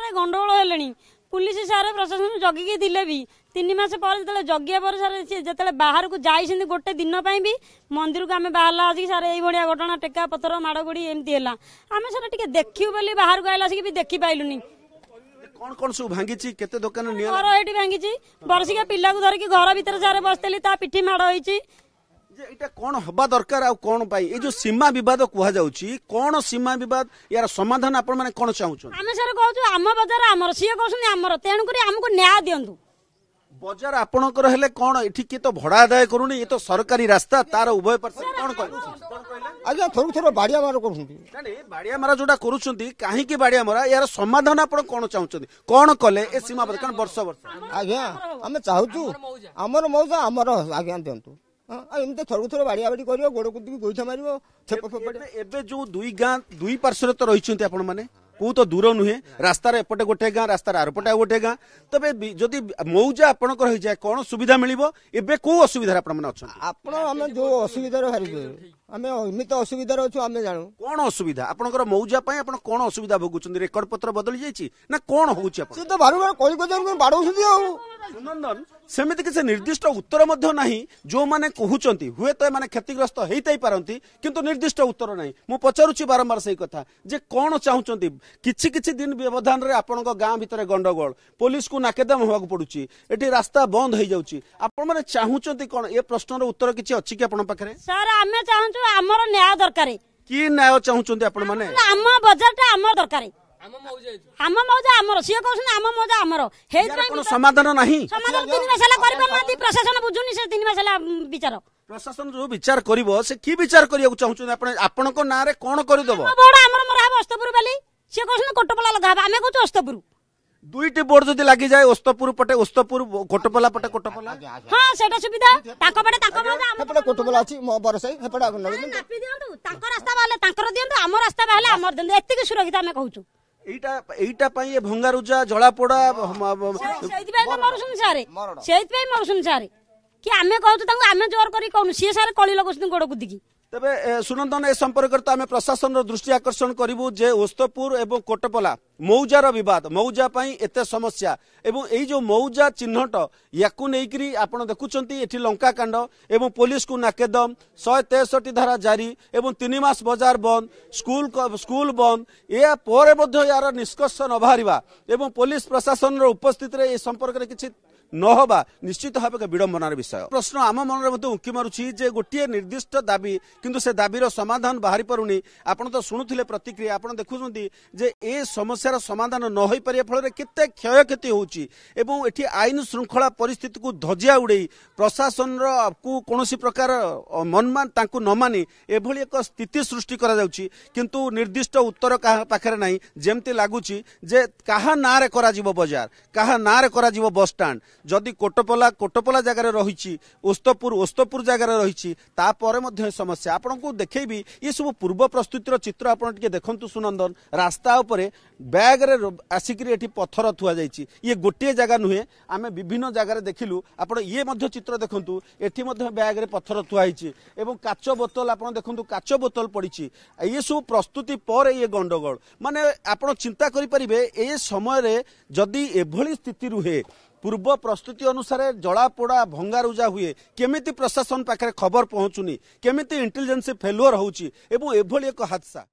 सारे गंडगोल हेले पुलिस सारे प्रशासन जगिकी दिले भी 3 मास पर जो जगिया पर सारे जो बाहर को जाइए गोटे दिन भी मंदिर को आम बाहर आज सारे ये घटना टेका पथर माड़गुड़ी एमती है आम सारे टे देखू बोली बाहर को आइला भी देखी पाइलुनी कौन कौन सब भांगी केते दुकान घर ये भांगी बरसिका पिला को धरिकी घर भितर सारे बसते पिठी माड़ होती एटा कौन हवा दरकार आ कौन पाई ए जो सीमा विवाद कुहा जाउची कौन सीमा विवाद यार समाधान आपण माने कोन चाहूछन आमे सर कहू आम बजार आमर सी कहते आमर तेणु करी हमको न्याय दिंतु बजार आपणकर हेले कौन एठी के तो भड़ा आदाय करूनी ये तो सरकारी रास्ता तार उभय पर कौन कहू आज्ञा थोर थोर बाड़िया मार करूछंती बाड़िया मारा जोटा करूछंती काहे की बाड़िया मारा यार समाधान आपण कोन चाहूछंती कौन कले ए सीमा विवाद कारण वर्ष वर्ष आज्ञा आमे चाहूछु हमर मौजा हमर आज्ञा दियंतु एमती थोर थोर बाड़िया बाड़ी कर गोड़ कुदी गोईठा मार छेप एबे जो दुई गाँ दुई पार्श्व तो रही आपण माने को तो दूर नुहे रास्तार एपटे गोटे गाँ रास्तार आरपटे गोटे गाँ तबे जदि मौजा आपणकर हो जाए कौन सुविधा मिलिबो एबे को असुविधा आपण माने अछन आपण आमे जो असुविधा रे हारि आमे एमित असुविधा रे अछु आमे जानू कौन असुविधा आपणकर मौजा पई आपण कौन असुविधा भोगुचंदी रेकर्ड पत्र बदली जाईची ना कौन होउची आपण से तो बार बार कळी को बाडौसुदी आ सुनंदन सेमिति किसी निर्दिष्ट उत्तर मध्य नहीं जो माने कहउचंती हुए तो माने क्षतिग्रस्त हेइतै पारंती किंतु निर्दिष्ट उत्तर नहीं मु पचारुची बारंबार सही कथा जे कौन चाहउचंती किछि किछि दिन व्यवधान रे आपनक गाँ भितर गंडगोल पुलिस को नाकेदम होबाक पडुची एठी रास्ता बंद हो जाउची आपण माने चाहउचंती कोन ए प्रश्नर उत्तर किछि अछि कि आपण पाखरे सर आमे चाहउछु हमर न्याय दरकार की न्याय चाहउचंती आपण माने हम बजारटा हमर दरकार हम मौजा आमर सी कहते आम मौजा आमर समाधान नहीं समाधान 3 मास कर प्रशासन बुझुनी से 3 मास विचार प्रशासन जो विचार करिवो से की विचार करिया चाहूँ आपण ना रे कौन करदेव बोर्ड आमर मरा अस्तपुर बोली सी कहते कोटपला लगा आम कहूँ अस्तपुर दुईटी बोर्ड जदि लगी जाए ओस्तपुर पटे ओस्तपुर कोटपला पटे कोटपला हां सेटा सुविधा ताको पटे ताको मौजा हेपटे कोटपला अछि म बरसई हेपटे आगु नगे नापी दियंतु ताको रास्ता बाले ताकर दियंतु हमर रास्ता बाले हमर दियंतु एत्तिक सुरक्षित हमें कहूछु एटा पाई ये भंगारुजा जलापोड़ा मरुसन सारे कि आमे कहू आमे जोर करी कहूँ सी सारे कली लगुन गोड़ कुदिकी तेबे सुनंदन ए संपर्क तो आम प्रशासन दृष्टि आकर्षण करूँ जे ओस्तपुर एवं कोटपला मौजार विवाद मौजा पाई एते समस्या एवं एई जो मौजा चिन्हट याकू नेकरी आपण देखुचंती एठी लंका कांड एवं पुलिस को नाकेदम 163 धारा जारी एवं 3 मास बाजार बंद स्कूल बंद या पर मध्य यार निष्कर्ष न बाहरिबा एवं पुलिस प्रशासन उपस्थित रे ए संपर्क रे किछि नहबा निश्चित भाव विडंबनार विषय प्रश्न आम मन में उंकी मारुछि जे गोटे निर्दिष्ट दाबी किंतु से दाबीर समाधान बाहरी पारुनी आपण तो शुणुथिले प्रतिक्रिया आपण देखुछंती जे ए समस्यार समाधान न होई पारे फल केते क्षयक्षति होउछि एवं एठी आईन श्रृंखला परिस्थिति को धजिया उड़ेई प्रशासन को कोनोसी प्रकार मनमान तांकु न मानी एभली एक स्थिति सृष्टि करा जाउछि किंतु निर्दिष्ट उत्तर काहा पाखरे नाही जेमति लागुछि जे काहा नारे करा जीवो बाजार काहा नारे करा जीवो बस स्टैंड जदि कोटपला जगार रही ओस्तपुर जगार रही तापर मध्य समस्या आपन को देखेबी ये सब पूर्व प्रस्तुतिर चित्र आपन टिके देखंतु सुनंदन रास्ता उपरे बैग रे आसिकरी एठी पत्थर थुआ जाईची ये गोटे जगह नुहे आमे विभिन्न जगार देखिलु आपन ये मध्य चित्र देखंतु एठी मध्य बैग रे पत्थर थुआ हिची एवं काच बोतल आपन देखंतु काच बोतल पड़ीची ये सब प्रस्तुति पर ये गंडगोल माने आपन चिंता करि परिबे ए समय रे जदि एभली स्थिति रुहे पूर्व प्रस्तुति अनुसार जलापोड़ा भंगारुजा हुए केमिति प्रशासन पाखे खबर पहुंचुनी केमिति इंटेलिजेंस फेलुअर होउची एवं एभली एक हादसा।